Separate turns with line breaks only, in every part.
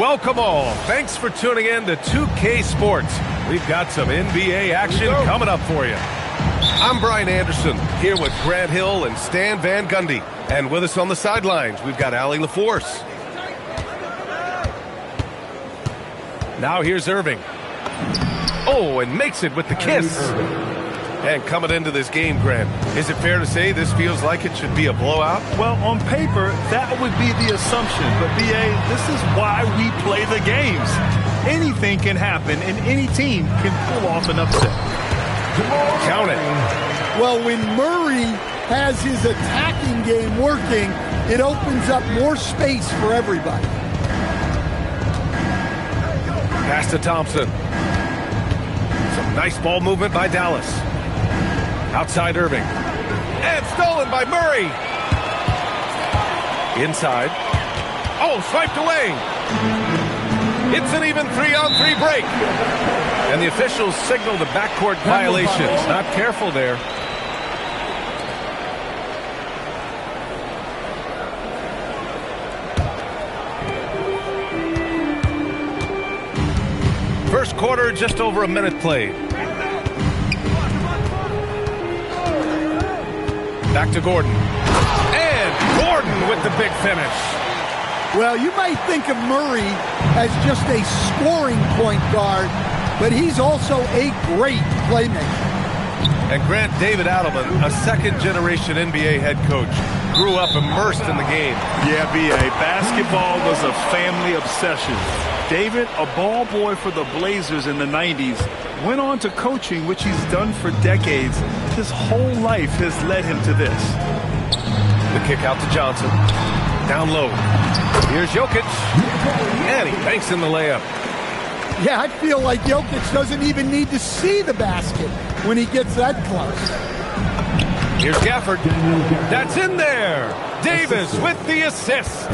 Welcome all. Thanks for tuning in to 2K Sports. We've got some NBA action coming up for you. I'm Brian Anderson, here with Grant Hill and Stan Van Gundy. And with us on the sidelines, we've got Allie LaForce. Now here's Irving. Oh, and makes it with the kiss. And coming into this game, Grant, is it fair to say this feels like it should be a blowout?
Well, on paper, that would be the assumption. But, B.A., this is why we play the games. Anything can happen, and any team can pull off an upset.
Count it.
Well, when Murray has his attacking game working, it opens up more space for everybody.
Pass to Thompson. Some nice ball movement by Dallas. Outside Irving. And stolen by Murray. Inside. Oh, swiped away. It's an even 3-on-3 break. And the officials signal the backcourt violations. Not careful there. First quarter, just over a minute played. Back to Gordon. And Gordon with the big finish.
Well, you might think of Murray as just a scoring point guard, but he's also a great playmaker.
And Grant, David Adelman, a second-generation NBA head coach, grew up immersed in the game.
Yeah, B.A., basketball was a family obsession. David, a ball boy for the Blazers in the 90s, went on to coaching, which he's done for decades. His whole life has led him to this.
The kick out to Johnson. Down low. Here's Jokic. And he banks in the layup.
Yeah, I feel like Jokic doesn't even need to see the basket when he gets that close.
Here's Gafford. That's in there. Davis with the assist.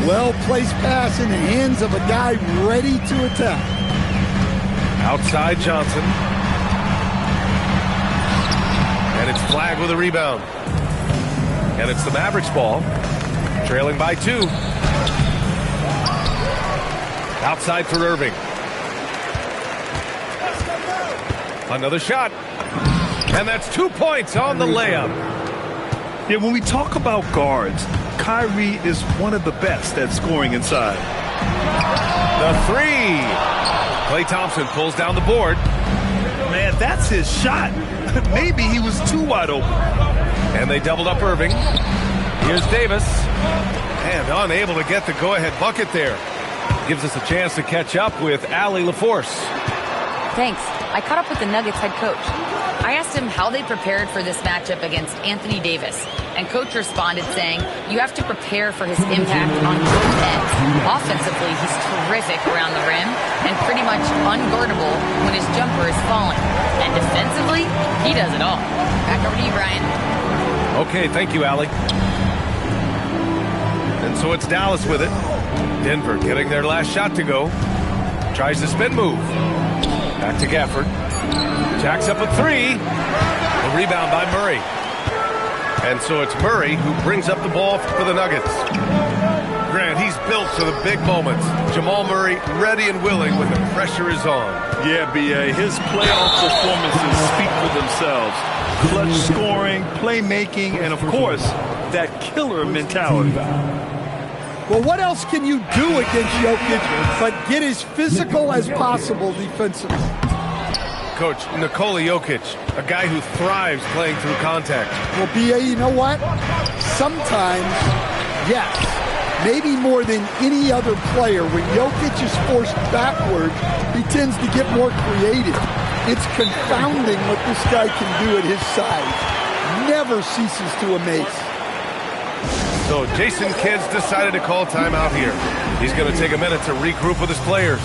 Well-placed pass in the hands of a guy ready to attack.
Outside Johnson. And it's Flagg with a rebound. And it's the Mavericks ball. Trailing by 2. Outside for Irving. Another shot. And that's 2 points on the layup.
Yeah, when we talk about guards, Kyrie is one of the best at scoring inside.
The 3. Klay Thompson pulls down the board.
Man, that's his shot. Maybe he was too wide open.
And they doubled up Irving. Here's Davis. And unable to get the go-ahead bucket there. Gives us a chance to catch up with Allie LaForce.
Thanks. I caught up with the Nuggets head coach. I asked him how they prepared for this matchup against Anthony Davis. And coach responded saying, you have to prepare for his impact on both ends. Offensively, he's terrific around the rim and pretty much unguardable when his jumper is falling. And defensively, he does it all. Back over to you, Brian.
Okay, thank you, Allie. And so it's Dallas with it. Denver getting their last shot to go. Tries the spin move. Back to Gafford. Jacks up a 3. A rebound by Murray. And so it's Murray who brings up the ball for the Nuggets. Grant, he's built for the big moments. Jamal Murray ready and willing when the pressure is on.
Yeah, B.A., his playoff performances speak for themselves. Clutch scoring, playmaking, and of course, that killer mentality.
Well, what else can you do against Jokic but get as physical as possible defensively?
Coach, Nikola Jokic, a guy who thrives playing through contact.
Well, B.A., you know what? Sometimes, yes, maybe more than any other player, when Jokic is forced backward, he tends to get more creative. It's confounding what this guy can do at his size. Never ceases to amaze.
So Jason Kidd's decided to call timeout here. He's going to take a minute to regroup with his players.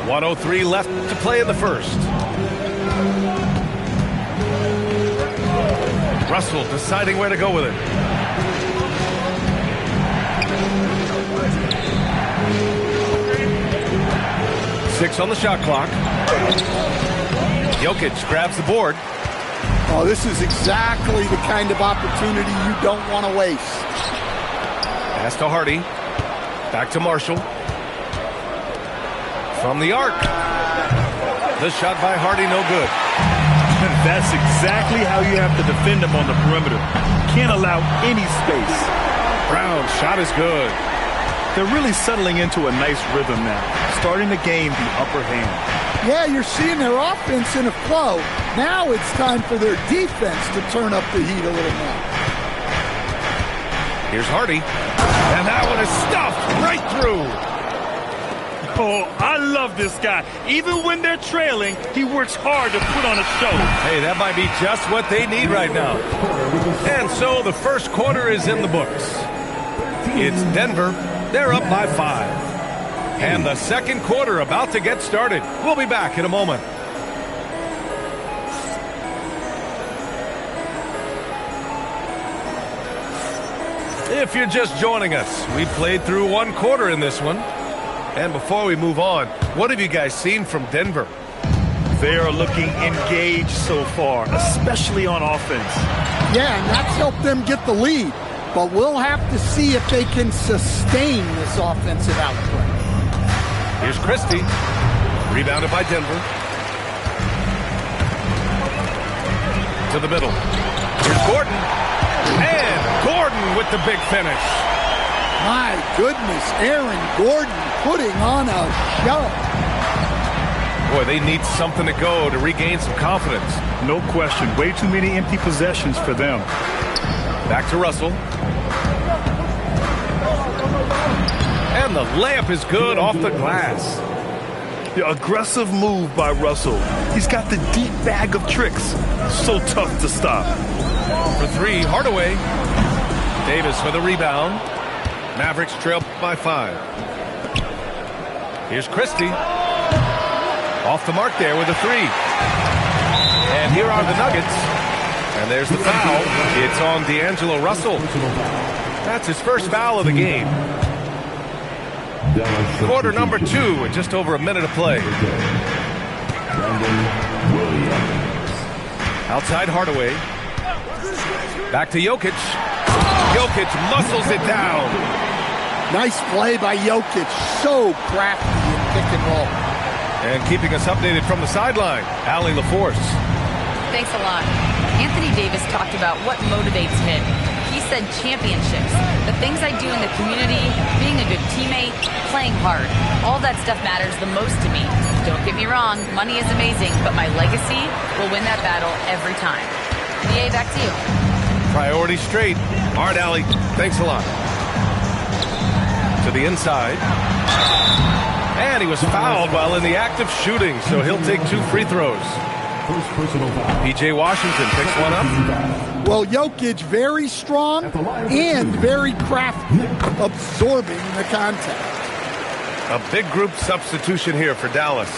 .103 left to play in the first. Russell deciding where to go with it. 6 on the shot clock. Jokic grabs the board.
Oh, this is exactly the kind of opportunity you don't want to waste.
Pass to Hardy. Back to Marshall. From the arc. The shot by Hardy, no good.
That's exactly how you have to defend him on the perimeter. Can't allow any space.
Brown's shot is good.
They're really settling into a nice rhythm now, starting to gain the upper hand.
Yeah, you're seeing their offense in a flow. Now it's time for their defense to turn up the heat a little more.
Here's Hardy. And that one is stuffed right through.
Oh, I love this guy. Even when they're trailing, he works hard to put on a show.
Hey, that might be just what they need right now. And so the first quarter is in the books. It's Denver. They're up by 5. And the second quarter about to get started. We'll be back in a moment. If you're just joining us, we played through one quarter in this one. And before we move on, what have you guys seen from Denver?
They are looking engaged so far, especially on offense.
Yeah, and that's helped them get the lead. But we'll have to see if they can sustain this offensive output.
Here's Christie. Rebounded by Denver. To the middle. Here's Gordon. And Gordon with the big finish.
My goodness, Aaron Gordon putting on a show.
Boy, they need something to go to regain some confidence.
No question. Way too many empty possessions for them.
Back to Russell. And the layup is good off the glass.
The aggressive move by Russell. He's got the deep bag of tricks. So tough to stop.
For 3, Hardaway. Davis for the rebound. Mavericks trail by 5. Here's Christie. Off the mark there with a 3. And here are the Nuggets. And there's the foul. It's on D'Angelo Russell. That's his first foul of the game. Quarter number 2 and just over a minute of play. Outside Hardaway. Back to Jokic. Jokic muscles it down.
Nice play by Jokic. So crafty in pick and roll.
And keeping us updated from the sideline, Allie LaForce.
Thanks a lot. Anthony Davis talked about what motivates him. He said championships, the things I do in the community, being a good teammate, playing hard. All that stuff matters the most to me. Don't get me wrong, money is amazing, but my legacy will win that battle every time. BA, back to you.
Priority straight. All right, Allie, thanks a lot. To the inside. And he was fouled while in the act of shooting, so he'll take 2 free throws. P.J. Washington picks one up.
Well, Jokic very strong and very crafty, absorbing the contact.
A big group substitution here for Dallas.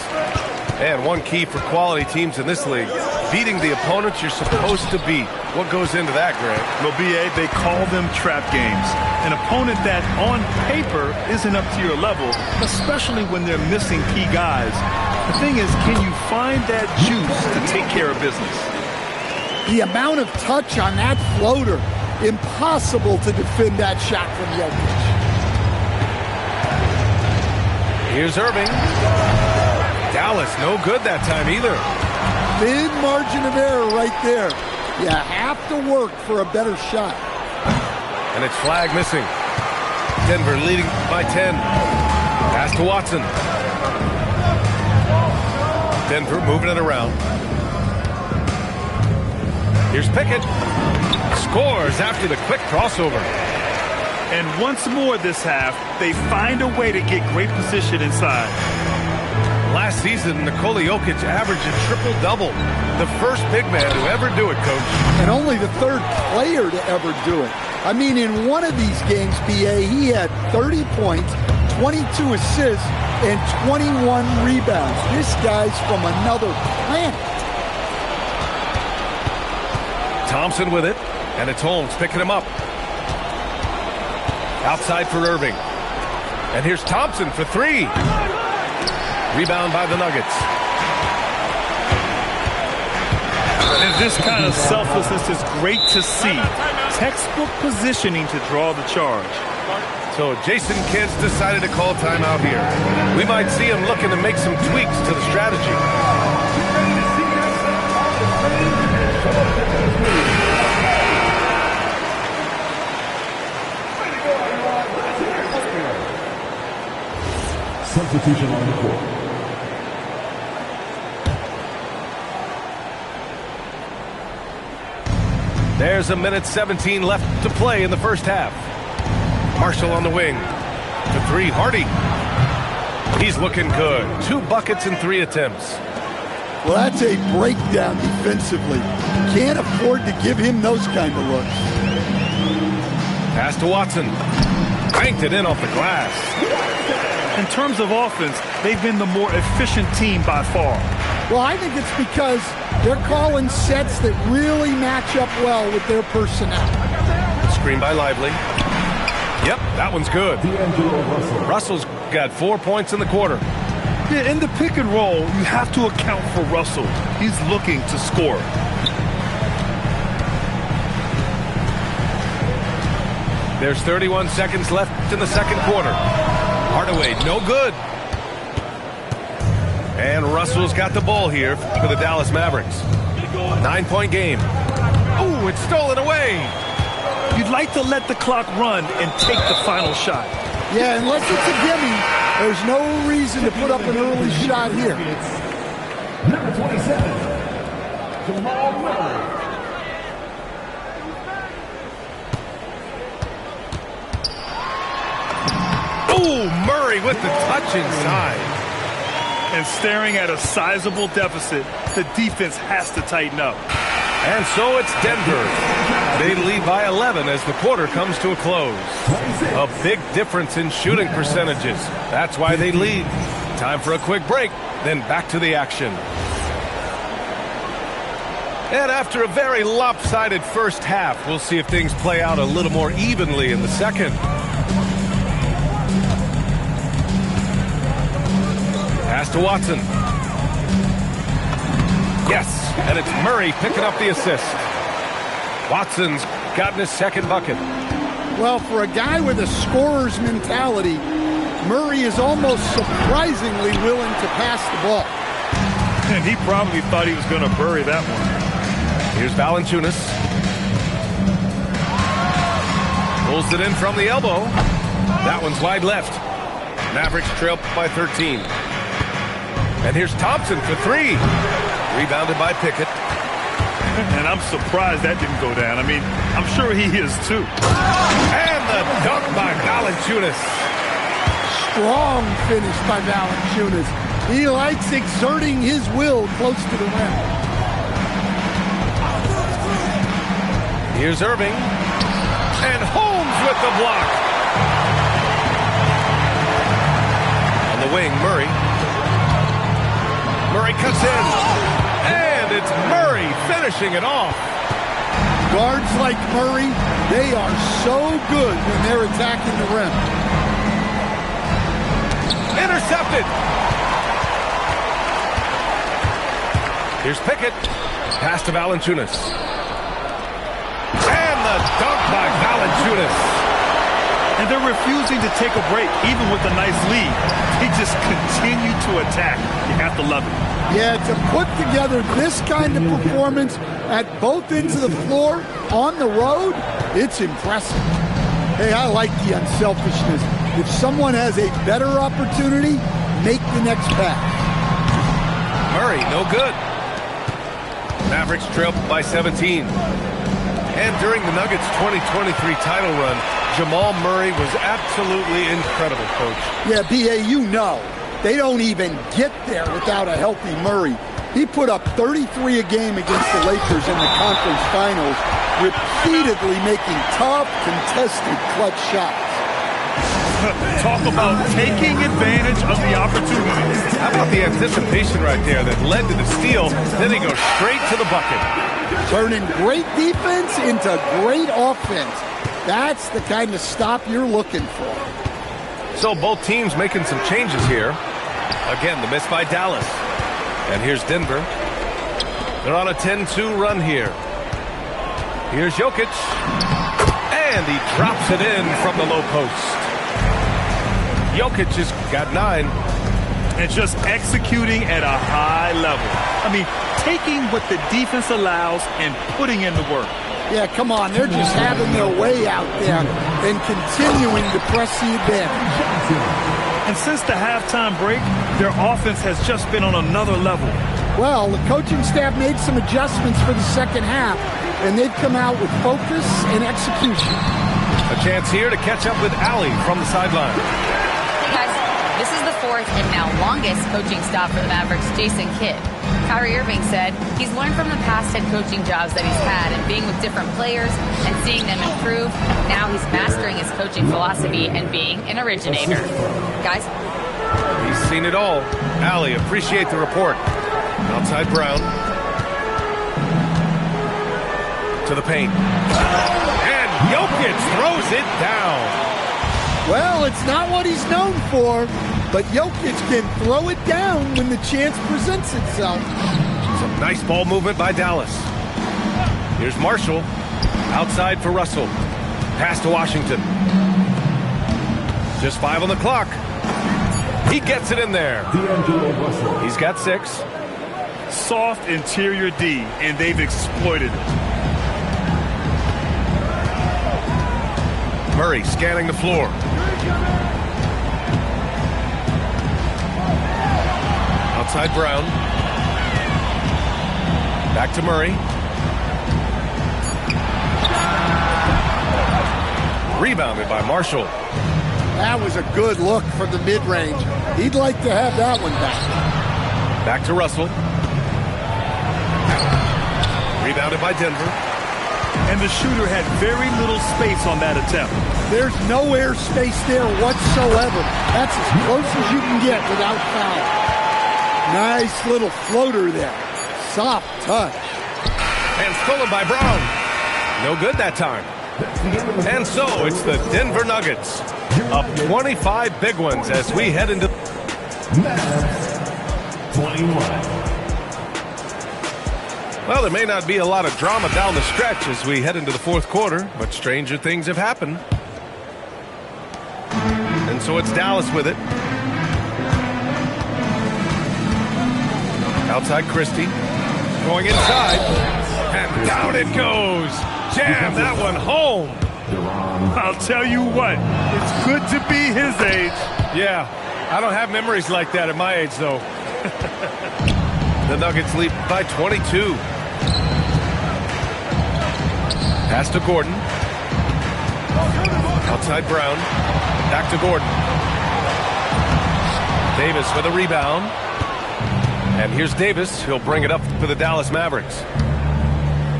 And one key for quality teams in this league, beating the opponents you're supposed to beat. What goes into that, Greg?
Well, B.A., they call them trap games. An opponent that, on paper, isn't up to your level, especially when they're missing key guys. The thing is, can you find that juice to take care of business?
The amount of touch on that floater, impossible to defend that shot from Jokic.
Here's Irving. Dallas, no good that time either.
Thin margin of error right there. You have to work for a better shot.
And it's flag missing. Denver leading by 10. Pass to Watson. Denver moving it around. Here's Pickett. Scores after the quick crossover.
And once more this half, they find a way to get great position inside.
Last season, Nikola Jokic averaged a triple-double. The first big man to ever do it, Coach.
And only the 3rd player to ever do it. I mean, in one of these games, B.A., he had 30 points, 22 assists, and 21 rebounds. This guy's from another planet.
Thompson with it, and it's Holmes picking him up. Outside for Irving. And here's Thompson for three. Rebound by the Nuggets.
And this kind of selflessness is great to see. Textbook positioning to draw the charge.
So Jason Kidd's decided to call timeout here. We might see him looking to make some tweaks to the strategy.
Substitution on the court.
There's a minute 17 left to play in the first half. Marshall on the wing. To three, Hardy. He's looking good. 2 buckets in 3 attempts.
Well, that's a breakdown defensively. Can't afford to give him those kind of looks.
Pass to Watson. Banked it in off the glass.
In terms of offense, they've been the more efficient team by far.
Well, I think it's because they're calling sets that really match up well with their personnel.
Screen by Lively. Yep, that one's good. Russell's got 4 points in the quarter.
Yeah, in the pick and roll, you have to account for Russell. He's looking to score.
There's 31 seconds left in the second quarter. Hardaway, no good. And Russell's got the ball here for the Dallas Mavericks. 9-point game. Oh, it's stolen away.
You'd like to let the clock run and take the final shot.
Yeah, unless it's a gimme, there's no reason to put up an early shot here.
Number 27, Jamal Murray.
Oh, Murray with the touch inside.
And staring at a sizable deficit, the defense has to tighten up.
And so it's Denver. They lead by 11 as the quarter comes to a close. A big difference in shooting percentages. That's why they lead. Time for a quick break, then back to the action. And after a very lopsided first half, we'll see if things play out a little more evenly in the second. Pass to Watson. Yes, and it's Murray picking up the assist. Watson's gotten his second bucket.
Well, for a guy with a scorer's mentality, Murray is almost surprisingly willing to pass the ball.
And he probably thought he was going to bury that one.
Here's Valanciunas. Pulls it in from the elbow. That one's wide left. Mavericks trail by 13. And here's Thompson for three. Rebounded by Pickett.
And I'm surprised that didn't go down. I mean, I'm sure he is too.
And the dunk by Valanciunas.
Strong finish by Valanciunas. He likes exerting his will close to the rim.
Here's Irving. And Holmes with the block. On the wing, Murray. Murray cuts in. And it's Murray finishing it off.
Guards like Murray, they are so good when they're attacking the rim.
Intercepted. Here's Pickett. Pass to Valanciunas. And the dunk by Valanciunas.
And they're refusing to take a break, even with a nice lead. They just continue to attack. You have to love it.
Yeah, to put together this kind of performance at both ends of the floor on the road, it's impressive. Hey, I like the unselfishness. If someone has a better opportunity, make the next pass.
Murray, no good. Mavericks trail by 17. And during the Nuggets' 2023 title run, Jamal Murray was absolutely incredible, Coach.
Yeah, B.A., you know, they don't even get there without a healthy Murray. He put up 33 a game against the Lakers in the conference finals, repeatedly making tough, contested, clutch shots.
Talk about taking advantage of the opportunity.
How about the anticipation right there that led to the steal, then he goes straight to the bucket.
Turning great defense into great offense. That's the kind of stop you're looking for.
So both teams making some changes here. Again, the miss by Dallas. And here's Denver. They're on a 10-2 run here. Here's Jokic. And he drops it in from the low post. Jokic has got 9.
And just executing at a high level. I mean, taking what the defense allows and putting in the work.
Yeah, come on. They're just having their way out there and continuing to press the advantage.
And since the halftime break, their offense has just been on another level.
Well, the coaching staff made some adjustments for the second half, and they've come out with focus and execution.
A chance here to catch up with Allie from the sideline.
Hey, guys. This is the fourth and now longest coaching stop for the Mavericks, Jason Kidd. Kyrie Irving said he's learned from the past head coaching jobs that he's had and being with different players and seeing them improve. Now he's mastering his coaching philosophy and being an originator. Guys?
He's seen it all. Allie, appreciate the report. Outside Brown. To the paint. And Jokic throws it down.
Well, it's not what he's known for, but Jokic can throw it down when the chance presents itself.
Some nice ball movement by Dallas. Here's Marshall. Outside for Russell. Pass to Washington. Just 5 on the clock. He gets it in there. He's got 6.
Soft interior D, and they've exploited it.
Murray scanning the floor. Outside Brown. Back to Murray. Rebounded by Marshall.
That was a good look from the mid-range. He'd like to have that one back.
Back to Russell. Rebounded by Denver.
And the shooter had very little space on that attempt.
There's no air space there whatsoever. That's as close as you can get without foul. Nice little floater there. Soft touch.
And stolen by Brown. No good that time. And so it's the Denver Nuggets. Up 25 big ones as we head into...
Mavs 21.
Well, there may not be a lot of drama down the stretch as we head into the fourth quarter, but stranger things have happened. And so it's Dallas with it. Outside Christie. Going inside. And down it goes. Jam that one home.
I'll tell you what, it's good to be his age.
Yeah, I don't have memories like that at my age, though. The Nuggets lead by 22. Pass to Gordon. Outside Brown. Back to Gordon. Davis with a rebound. And here's Davis. He'll bring it up for the Dallas Mavericks.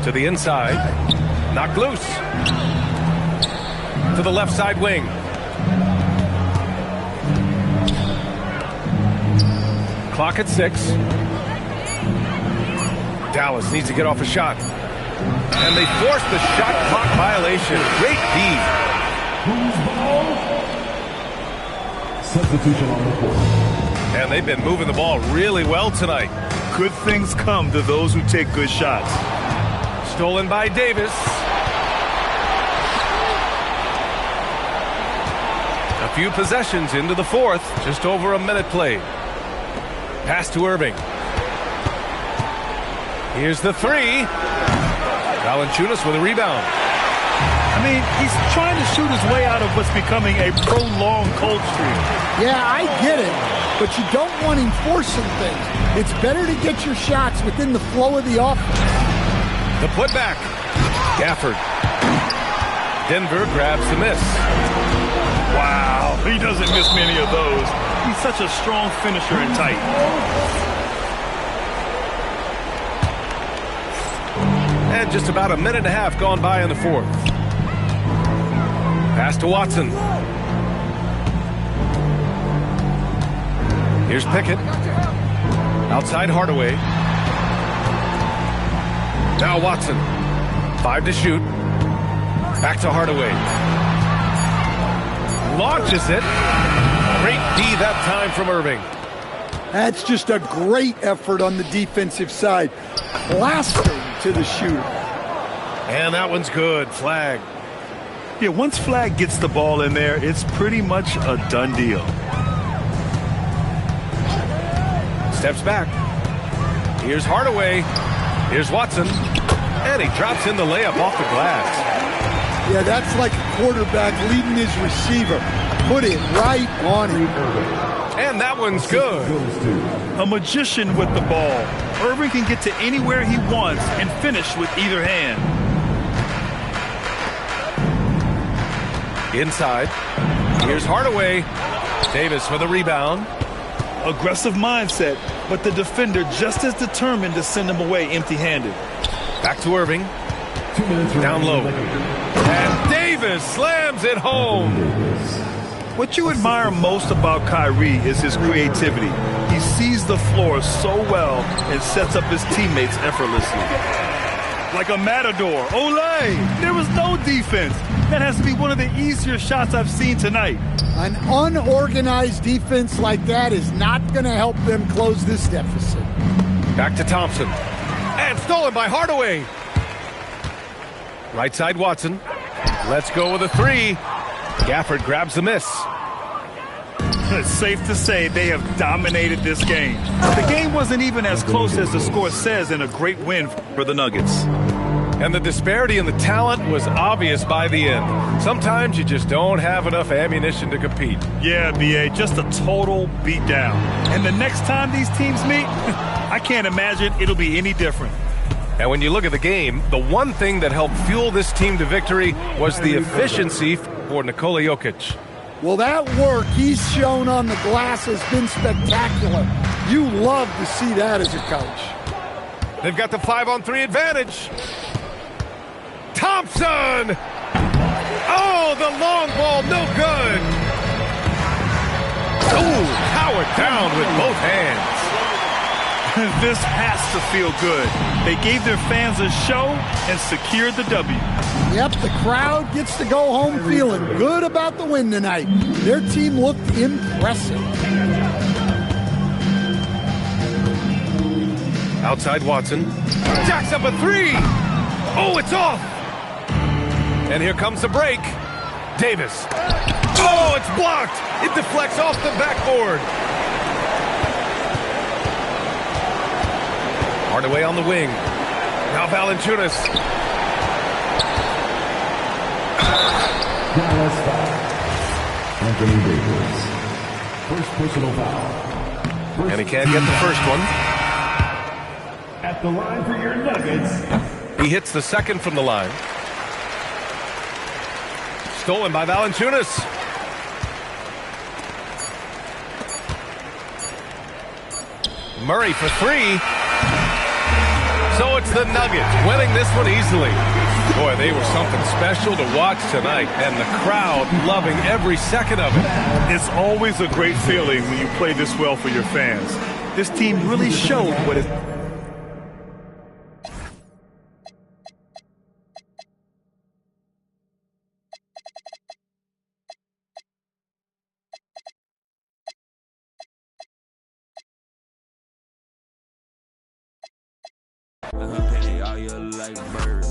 To the inside. Knocked loose. To the left side wing. Clock at 6. Dallas needs to get off a shot. And they force the shot clock violation. Great D.
Substitution on the court.
And they've been moving the ball really well tonight.
Good things come to those who take good shots.
Stolen by Davis. A few possessions into the fourth. Just over a minute played. Pass to Irving. Here's the 3. Valanciunas with a rebound.
I mean, he's trying to shoot his way out of what's becoming a prolonged cold streak.
Yeah, I get it, but you don't want him forcing things. It's better to get your shots within the flow of the offense.
The putback. Gafford. Denver grabs the miss.
Wow, he doesn't miss many of those. He's such a strong finisher and tight.
And just about a minute and a half gone by in the fourth. Pass to Watson. Here's Pickett. Outside Hardaway. Now Watson. 5 to shoot. Back to Hardaway. Launches it. Great D that time from Irving.
That's just a great effort on the defensive side. Plastering to the shooter.
And that one's good. Flag.
Yeah, once Flag gets the ball in there, it's pretty much a done deal.
Steps back. Here's Hardaway. Here's Watson. And he drops in the layup off the glass.
Yeah, that's like a quarterback leading his receiver. Put it right on him.
And that one's good.
A magician with the ball. Irving can get to anywhere he wants and finish with either hand.
Inside. Here's Hardaway. Davis for the rebound.
Aggressive mindset, but the defender just as determined to send him away empty-handed.
Back to Irving. Down low. And Davis slams it home.
What you admire most about Kyrie is his creativity. He sees the floor so well and sets up his teammates effortlessly. Like a matador. Olay! There was no defense. That has to be one of the easier shots I've seen tonight.
An unorganized defense like that is not going to help them close this deficit.
Back to Thompson. And stolen by Hardaway. Right side Watson. Let's go with a three. Gafford grabs the miss.
It's safe to say they have dominated this game. The game wasn't even as close as the score says in a great win for the Nuggets.
And the disparity in the talent was obvious by the end. Sometimes you just don't have enough ammunition to compete.
Yeah, B.A., just a total beatdown. And the next time these teams meet, I can't imagine it'll be any different.
And when you look at the game, the one thing that helped fuel this team to victory was the efficiency for Nikola Jokic.
Well, that work he's shown on the glass has been spectacular. You love to see that as a coach.
They've got the 5-on-3 advantage. Thompson! Oh, the long ball, no good. Oh, powered down with both hands.
This has to feel good. They gave their fans a show and secured the W.
Yep, the crowd gets to go home feeling good about the win tonight. Their team looked impressive.
Outside Watson. Jacks up a three. Oh, it's off. And here comes the break. Davis. Oh, it's blocked. It deflects off the backboard. Hardaway on the wing. Now Valanciunas.
Dallas foul. Anthony Davis. First personal foul.
And he can't get the first one.
At the line for your Nuggets.
He hits the second from the line. Stolen by Valanciunas. Murray for three. So it's the Nuggets winning this one easily. Boy, they were something special to watch tonight, and the crowd loving every second of it.
It's always a great feeling when you play this well for your fans. This team really showed what it
All your like bird.